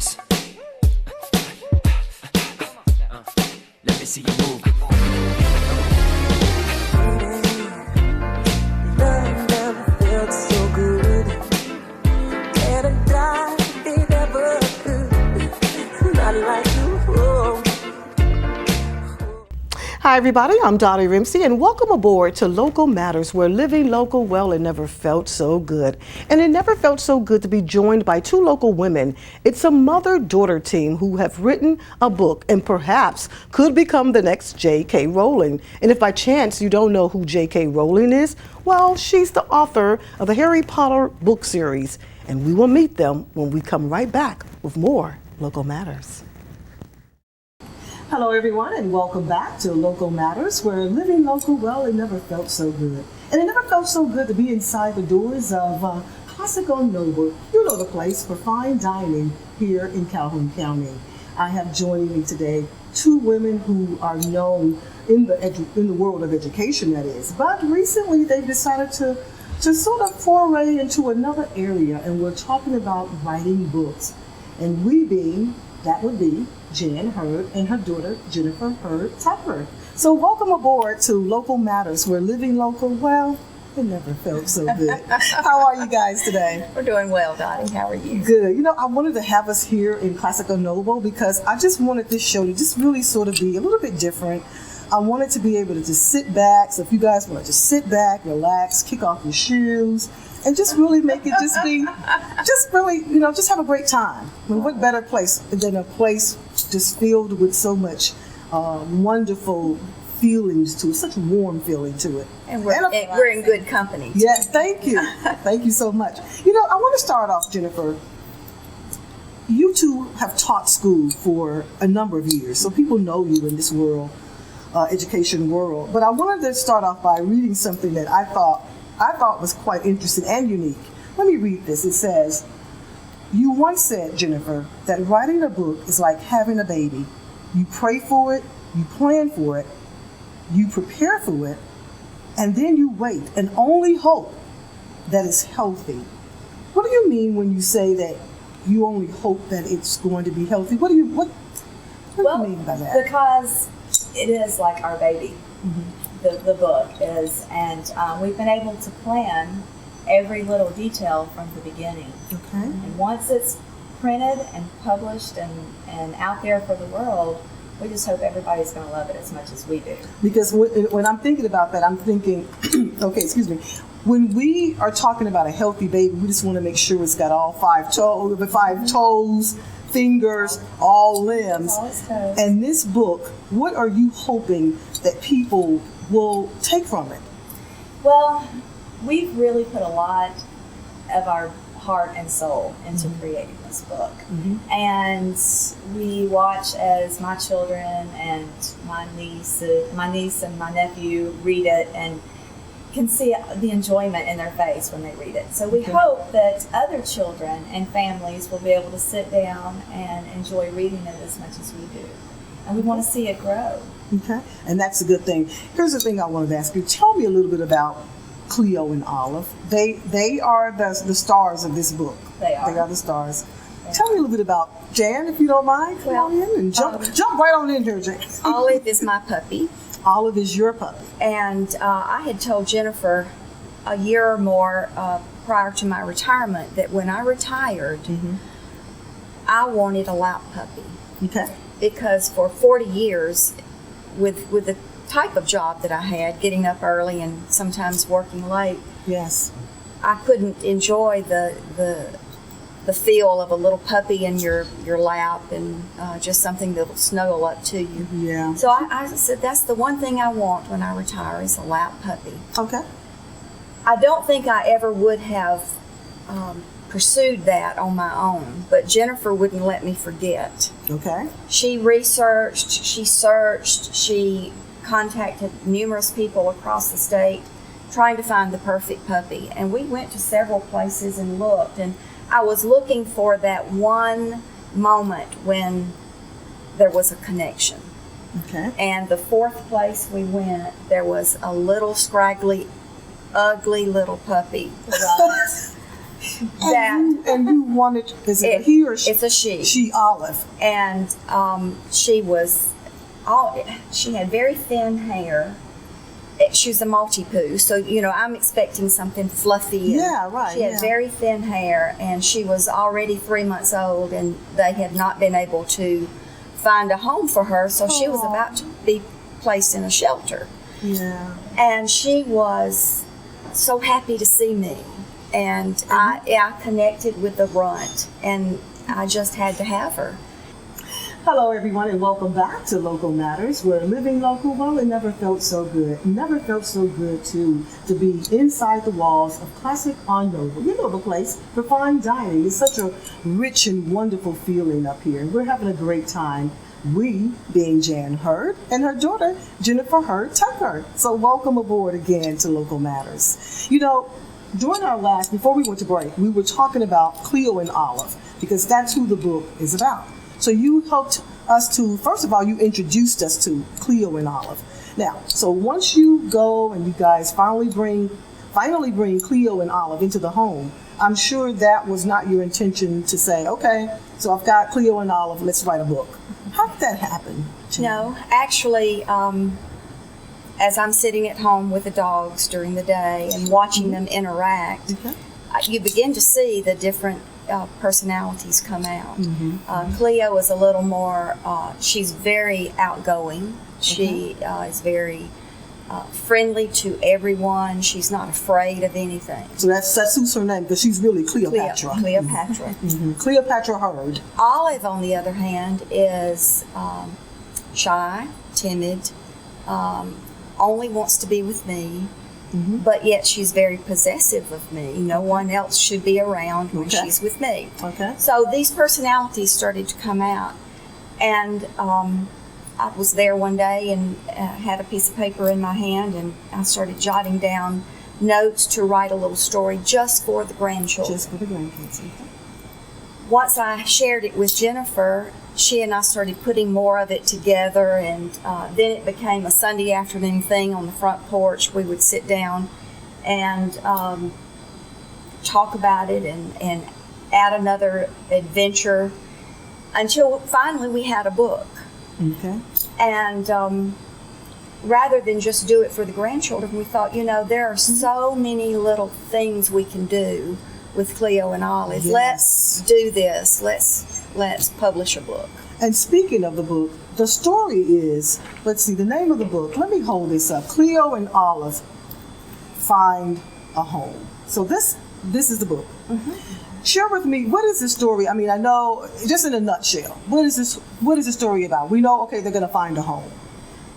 matters. Let me see you move. Love never felt so good. And I died, they never could. Not like you. Oh. Hi everybody, I'm Dottie Rimsey and welcome aboard to Local Matters, where living local, well, it never felt so good. And it never felt so good to be joined by two local women. It's a mother-daughter team who have written a book and perhaps could become the next J.K. Rowling. And if by chance you don't know who J.K. Rowling is, well, she's the author of the Harry Potter book series. And we will meet them when we come right back with more Local Matters. Hello everyone and welcome back to Local Matters, where living local, well, it never felt so good. And it never felt so good to be inside the doors of Classical Noble. You know, the place for fine dining here in Calhoun County. I have joining me today two women who are known in the world of education, that is. But recently they've decided to sort of foray into another area, and we're talking about writing books. And that would be Jan Hurd and her daughter, Jennifer Hurd Tucker. So welcome aboard to Local Matters, where living local, well, it never felt so good. How are you guys today? We're doing well, Dottie. How are you? Good. You know, I wanted to have us here in Classical Noble because I just wanted this show to just really sort of be a little bit different. I wanted to be able to just sit back. So if you guys want to just sit back, relax, kick off your shoes, and just really make it just be, just really, just have a great time. I mean, what better place than a place just filled with so much wonderful feelings to it, such warm feeling to it. And we're in good company. Yes, thank you. Thank you so much. I want to start off, Jennifer. You two have taught school for a number of years, so people know you in this world, education world. But I wanted to start off by reading something that I thought was quite interesting and unique. Let me read this. It says, "You once said, Jennifer, that writing a book is like having a baby. You pray for it, you plan for it, you prepare for it, and then you wait and only hope that it's healthy." What do you mean when you say that you only hope that it's going to be healthy? What do you mean by that? Because it is like our baby. Mm-hmm. The book is, and we've been able to plan every little detail from the beginning. Okay. And once it's printed and published and out there for the world, we just hope everybody's going to love it as much as we do. Because when I'm thinking about that, I'm thinking, okay, excuse me. When we are talking about a healthy baby, we just want to make sure it's got all five toes, fingers, all limbs. All its toes. And this book, what are you hoping that people will take from it? Well, we've really put a lot of our heart and soul into creating this book. Mm-hmm. And we watch as my children and my niece and my nephew read it and can see the enjoyment in their face when they read it. So we hope that other children and families will be able to sit down and enjoy reading it as much as we do. And we want to see it grow. Okay, and that's a good thing. Here's the thing I wanted to ask you. Tell me a little bit about Cleo and Olive. They are the stars of this book. They are. They are the stars. Yeah. Tell me a little bit about Jan, if you don't mind. Come on in and jump right on in here, Jan. Olive is my puppy. Olive is your puppy. And I had told Jennifer a year or more prior to my retirement that when I retired, I wanted a lap puppy. Okay. Because for 40 years, with the type of job that I had, getting up early and sometimes working late, yes, I couldn't enjoy the feel of a little puppy in your lap and just something that'll snuggle up to you. Yeah. So I said that's the one thing I want when I retire is a lap puppy. Okay. I don't think I ever would have pursued that on my own, but Jennifer wouldn't let me forget. Okay. She researched, she searched, she contacted numerous people across the state trying to find the perfect puppy. And we went to several places and looked, and I was looking for that one moment when there was a connection. Okay. And the fourth place we went, there was a little scraggly, ugly little puppy. And you wanted, is it a he or she? It's a she. She, Olive. And she had very thin hair. She was a Maltipoo, so I'm expecting something fluffy. Yeah, right. She had very thin hair, and she was already 3 months old, and they had not been able to find a home for her, so she was about to be placed in a shelter. Yeah. And she was so happy to see me, and I connected with the runt, and I just had to have her. Hello, everyone, and welcome back to Local Matters, where living local, well, it never felt so good. It never felt so good, too, to be inside the walls of Classic on Noble. You know the place for fine dining. It's such a rich and wonderful feeling up here, and we're having a great time. We, being Jan Hurd, and her daughter, Jennifer Hurd Tucker. So welcome aboard again to Local Matters. During our before we went to break, we were talking about Cleo and Olive, because that's who the book is about. So you helped us to, first of all, you introduced us to Cleo and Olive. Now, so once you go and you guys finally bring Cleo and Olive into the home, I'm sure that was not your intention to say, okay, so I've got Cleo and Olive, let's write a book. How did that happen? No, actually, as I'm sitting at home with the dogs during the day and watching them interact, you begin to see the different personalities come out. Cleo is a little more, she's very outgoing. She is very friendly to everyone. She's not afraid of anything. So that's who's her name, because she's really Cleopatra. Cleopatra. Cleopatra Hurd. Olive, on the other hand, is shy, timid, only wants to be with me. But yet she's very possessive of me. No one else should be around when she's with me. So these personalities started to come out. And I was there one day and had a piece of paper in my hand, and I started jotting down notes to write a little story just for the grandchildren. Just for the grandkids. Once I shared it with Jennifer, she and I started putting more of it together, and then it became a Sunday afternoon thing on the front porch. We would sit down and talk about it and add another adventure until finally we had a book. And rather than just do it for the grandchildren, we thought, there are so many little things we can do with Cleo and Olive. Let's do this. Let's publish a book. And speaking of the book, the story is, let's see, the name of the book, let me hold this up. Cleo and Olive Find a Home. So this is the book. Share with me, what is this story? I mean, I know, just in a nutshell, what is the story about? We know, okay, they're going to find a home.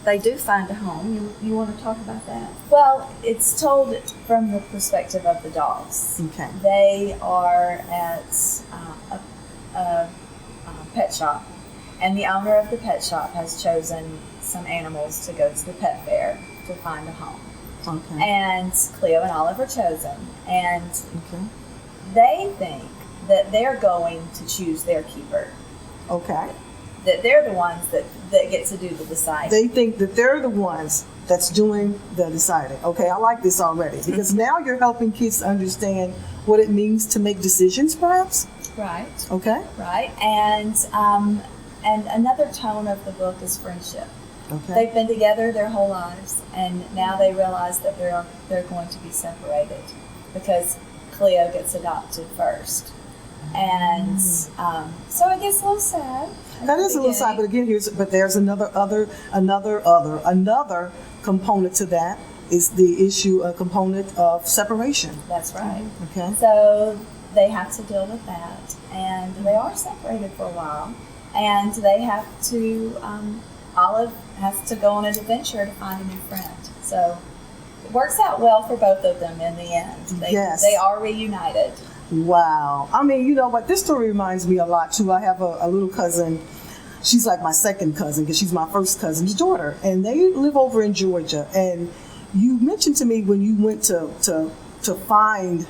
They do find a home. You want to talk about that? Well, it's told from the perspective of the dogs. Okay. They are at a pet shop, and the owner of the pet shop has chosen some animals to go to the pet fair to find a home. Okay. And Cleo and Olive are chosen, and they think that they're going to choose their keeper. Okay. That they're the ones that get to do the deciding. They think that they're the ones that's doing the deciding. Okay, I like this already, because now you're helping kids understand what it means to make decisions, perhaps? Right. Okay. Right. And another tone of the book is friendship. Okay. They've been together their whole lives, and now they realize that they're going to be separated because Cleo gets adopted first. And so it gets a little sad. That is a little sad, but again, there's another component to that is the issue, a component of separation. That's right. Okay. So they have to deal with that, and they are separated for a while, and they have to. Olive has to go on an adventure to find a new friend. So it works out well for both of them in the end. They are reunited. Wow. I mean, you know what? This story reminds me a lot, too. I have a little cousin. She's like my second cousin because she's my first cousin's daughter. And they live over in Georgia. And you mentioned to me when you went to find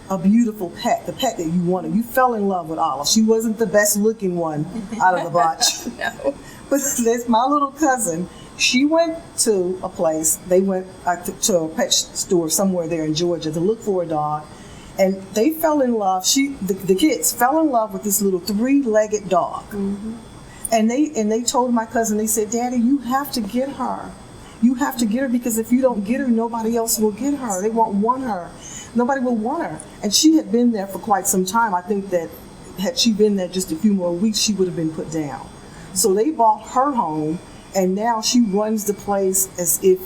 a beautiful pet, the pet that you wanted. You fell in love with Olive. She wasn't the best looking one out of the bunch. No. But there's my little cousin. She went to a place. They went to a pet store somewhere there in Georgia to look for a dog. and they fell in love. The kids fell in love with this little 3-legged dog. Mm-hmm. And they told my cousin, they said, Daddy, you have to get her. You have to get her, because if you don't get her, nobody else will get her. They won't want her. Nobody will want her. And she had been there for quite some time. I think that had she been there just a few more weeks, she would have been put down. So they bought her home, and now she runs the place as if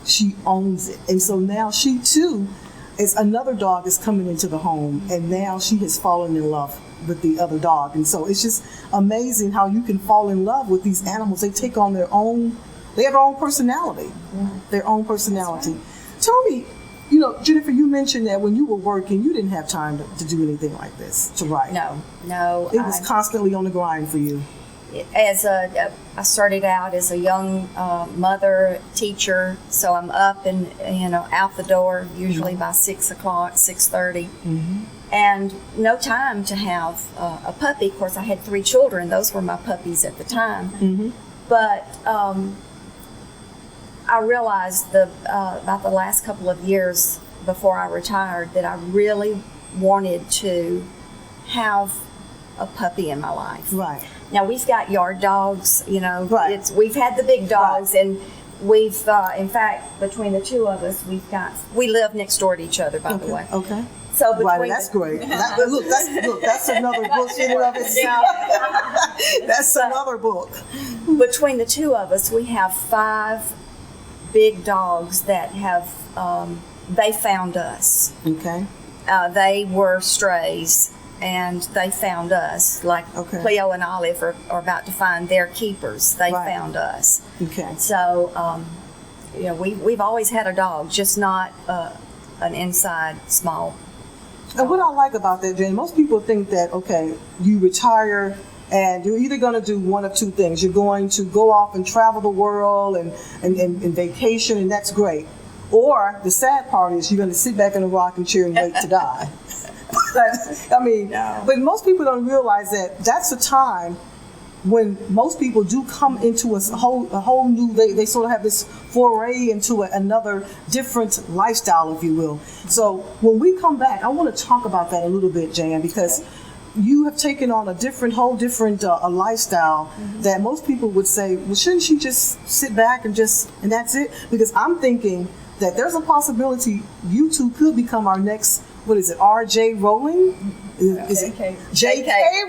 she owns it. And so now she too is another dog is coming into the home, and now she has fallen in love with the other dog. And so it's just amazing how you can fall in love with these animals. They take on their own, they have their own personality, their own personality. Right. Tell me, Jennifer, you mentioned that when you were working, you didn't have time to do anything like this, to write. No. It was constantly on the grind for you. I started out as a young mother, teacher, so I'm up and out the door usually by 6 o'clock, 6:30, and no time to have a puppy. Of course, I had 3 children; those were my puppies at the time. But I realized about the last couple of years before I retired that I really wanted to have a puppy in my life. Right. Now, we've got yard dogs, Right. We've had the big dogs, Right. and we've, in fact, between the two of us, we live next door to each other, by the way. Okay. So between Right, that's great. That's another book in and of itself. That's another book. Between the two of us, we have 5 big dogs that have, they found us. Okay. They were strays, and they found us. Like Cleo and Olive are about to find their keepers. They found us. Okay. So, we've always had a dog, just not an inside small dog. And what I like about that, Jane, most people think that, okay, you retire and you're either going to do one of 2 things. You're going to go off and travel the world and vacation, and that's great. Or the sad part is you're going to sit back in a rocking chair and wait to die. But most people don't realize that that's a time when most people do come into a whole new, they sort of have this foray into another different lifestyle, if you will. So when we come back, I want to talk about that a little bit, Jan, because you have taken on a whole different lifestyle that most people would say, well, shouldn't she just sit back and that's it? Because I'm thinking that there's a possibility you two could become our next, what is it, R.J. Rowling? J.K.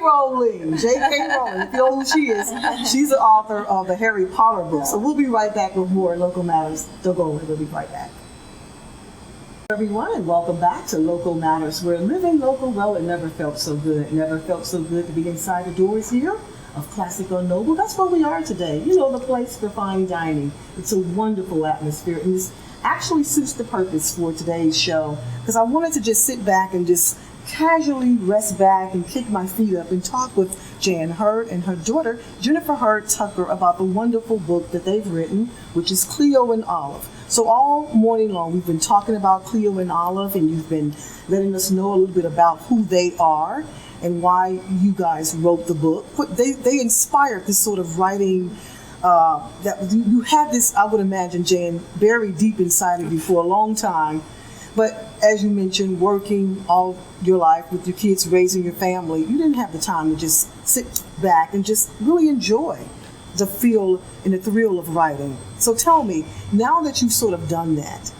Rowling. J.K. Rowling. If you know who she is, she's the author of the Harry Potter books. So we'll be right back with more Local Matters. Don't go away. We'll be right back. Everyone, and welcome back to Local Matters, where living local, well, it never felt so good. It never felt so good to be inside the doors here of Classic on Noble. That's where we are today. The place for fine dining. It's a wonderful atmosphere, and this actually suits the purpose for today's show, because I wanted to just sit back and just casually rest back and kick my feet up and talk with Jan Hurd and her daughter, Jennifer Hurd Tucker, about the wonderful book that they've written, which is Cleo and Olive. So all morning long, we've been talking about Cleo and Olive, and you've been letting us know a little bit about who they are and why you guys wrote the book. They inspired this sort of writing that you had this, I would imagine, Jan, buried deep inside of you for a long time. But as you mentioned, working all your life with your kids, raising your family, you didn't have the time to just sit back and just really enjoy the feel and the thrill of writing. So tell me, now that you've sort of done that,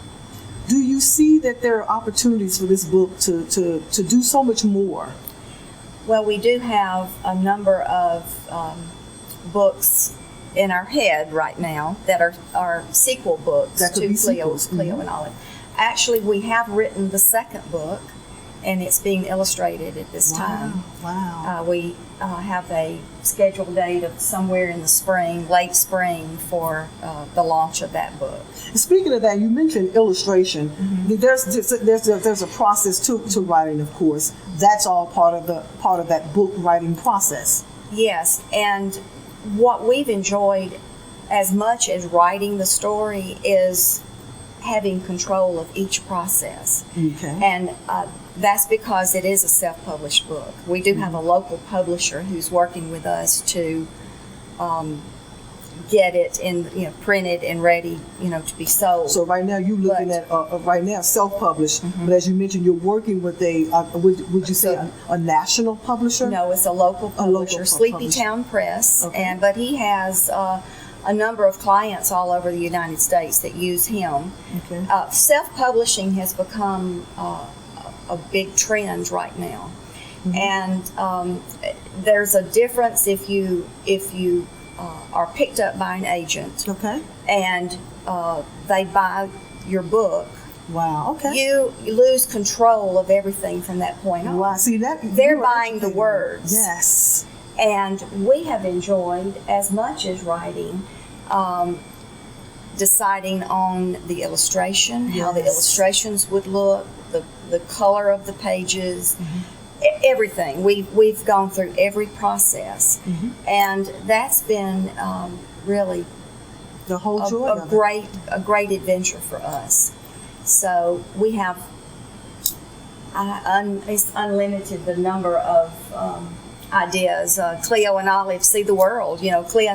do you see that there are opportunities for this book to do so much more? Well, we do have a number of books in our head right now that are sequel books to Cleo and Olive. Actually, we have written the second book, and it's being illustrated at this time. Wow. We have a scheduled date of somewhere in the spring, late spring, for the launch of that book. Speaking of that, you mentioned illustration. There's a process to writing, of course. That's all part of that book writing process. Yes, and what we've enjoyed as much as writing the story is having control of each process. Okay. And that's because it is a self-published book. We do have a local publisher who's working with us to get it in, printed and ready, to be sold. So right now you're looking at right now self-published, but as you mentioned, you're working with a would you say a national publisher? No, it's a local publisher, Sleepy Town Press, Okay. but he has a number of clients all over the United States that use him. Okay. Self-publishing has become a big trend right now, and there's a difference if you are picked up by an agent, Okay. and they buy your book. Wow. Okay. You lose control of everything from that point on. Wow. See that They're you are buying the educated. words. Yes. And we have enjoyed, as much as writing, deciding on the illustration, how the Yes. illustrations would look, the color of the pages, everything. We've gone through every process, and that's been really The whole joy a of it. great adventure for us. So we have it's unlimited the number of ideas. Cleo and Olive see the world. Cleo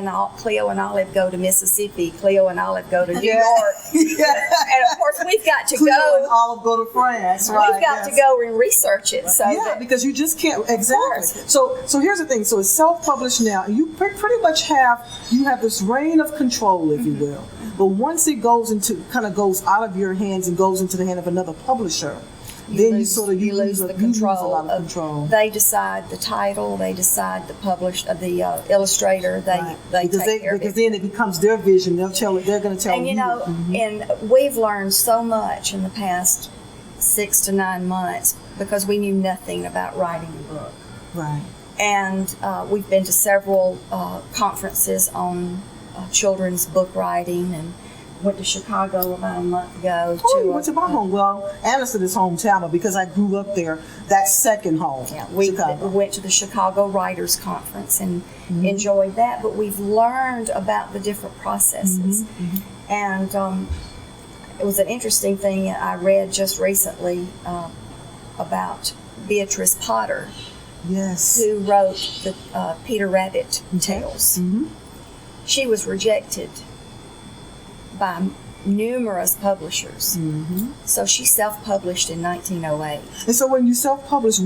and Olive go to Mississippi. Cleo and Olive go to New York. And of course, we've got to Cleo and go. Olive go to France. Right. We've got to go and research it. So that, Because you just can't exactly. course. So here's the thing. So it's self-published now, and you pretty much have this reign of control, if you will. But once it goes out of your hands and goes into the hand of another publisher, then you lose the a control. lot of control. They decide the title. They decide the illustrator. They take care of because it. then it becomes their vision. They're going to tell And you. and we've learned so much in the past 6 to 9 months because we knew nothing about writing a book. Right. And we've been to several conferences on children's book writing, and went to Chicago about a month ago. You went to my home. Well, Anderson is hometown, but because I grew up there, that's second home. Yeah, we Chicago. went to the Chicago Writers Conference and enjoyed that, but we've learned about the different processes. And it was an interesting thing I read just recently about Beatrice Potter, Yes. who wrote the Peter Rabbit tales. She was rejected by numerous publishers. So she self-published in 1908. And so when you self-publish,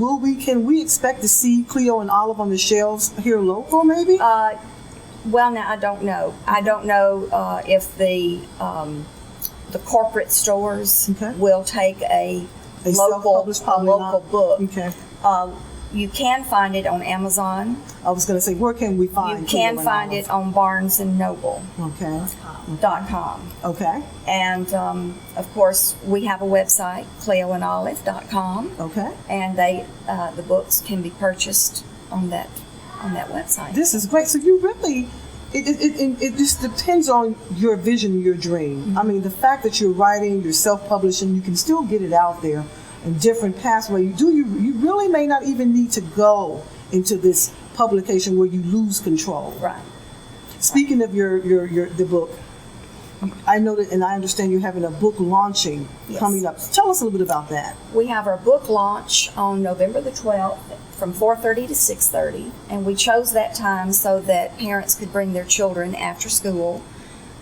can we expect to see Cleo and Olive on the shelves here local, maybe? Well, now I don't know. I don't know if the corporate stores will take a local self-published, probably not. book. Okay. You can find it on Amazon. I was going to say, where can we find You Cleo can and find Olive? it on BarnesandNoble.com. Okay. Okay. And of course, we have a website, CleoandOlive.com. Okay. And the books can be purchased on that website. This is great. So you really, it just depends on your vision, your dream. I mean, the fact that you're writing, you're self-publishing, you can still get it out there in different pathways. You really may not even need to go into this publication where you lose control. Right. Speaking of the book, I know that, and I understand you're having a book launching coming up. Tell us a little bit about that. We have our book launch on November the 12th from 4:30 to 6:30, and we chose that time so that parents could bring their children after school,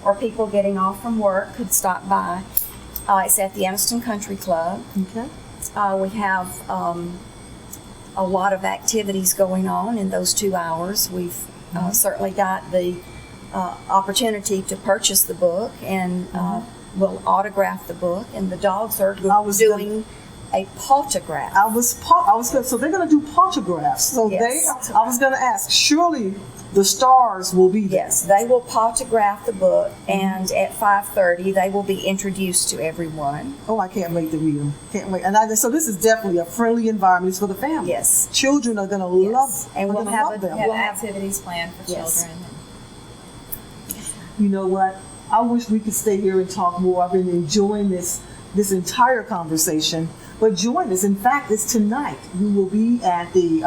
or people getting off from work could stop by. It's at the Anniston Country Club. Okay. We have a lot of activities going on in those 2 hours. We've certainly got the opportunity to purchase the book, and we'll autograph the book, and the dogs are doing a pautograph. So they're going to do pautographs. So Yes. I was going to ask, surely the stars will be there. Yes, they will pautograph the book, and at 5:30 they will be introduced to everyone. Oh, I can't wait to read them. Can't wait. And so this is definitely a friendly environment. It's for the family. Yes. Children are going to love. And we'll have them. Have activities planned for children. You know what? I wish we could stay here and talk more. I've been enjoying this entire conversation. But join us. In fact, it's tonight. We will be at the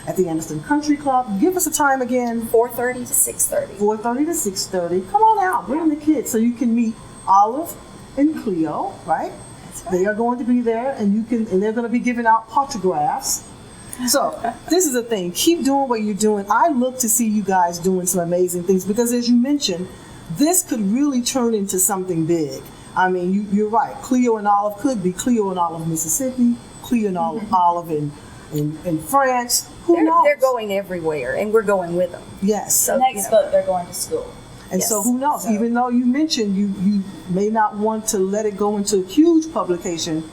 Anniston Country Club. Give us a time again. 4:30 to 6:30. 4:30 to 6:30. Come on out. Bring the kids so you can meet Olive and Cleo, right? That's right. They are going to be there, and they're going to be giving out autographs. So this is the thing. Keep doing what you're doing. I look to see you guys doing some amazing things because, as you mentioned, this could really turn into something big. I mean, you're right. Cleo and Olive could be Cleo and Olive, Mississippi, Cleo and Olive in France. Who knows? They're going everywhere, and we're going with them. Yes. The next book, they're going to school. And so who knows? So, even though you mentioned you may not want to let it go into a huge publication,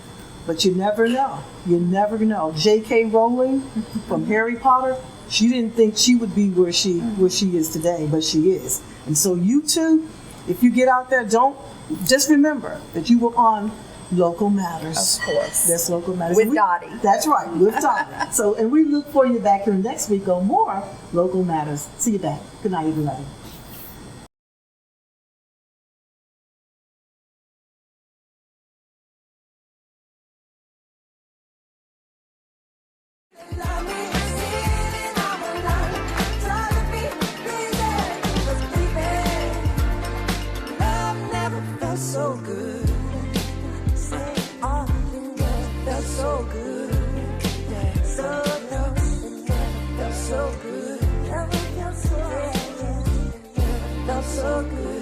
but you never know. You never know. J.K. Rowling from Harry Potter, she didn't think she would be where she is today, but she is. And so you too, if you get out there, just remember that you were on Local Matters. Of course. That's Local Matters. With Dottie. That's right, with Dottie. So, and we look for you back here next week on more Local Matters. See you back. Good night, everybody. So good. Say, oh, it felt so good. Yeah. So good. Felt so good. Felt so good. Felt so good.